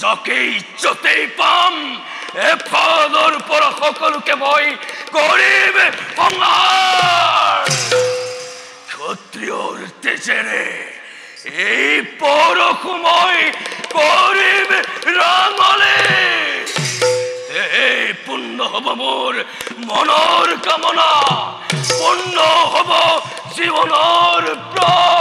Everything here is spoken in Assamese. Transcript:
যাকেই যতেই পাম এফালৰ পৰা সকলোকে মই কৰিম সংহাৰ ক্ষত্ৰিয়ৰ তেজেৰে এই পৰশু মই কৰিম ৰাঙলে এই পূৰ্ণ হ'ব মোৰ মনৰ কামনা পূৰ্ণ হ'ব জীৱনৰ প্ৰাণ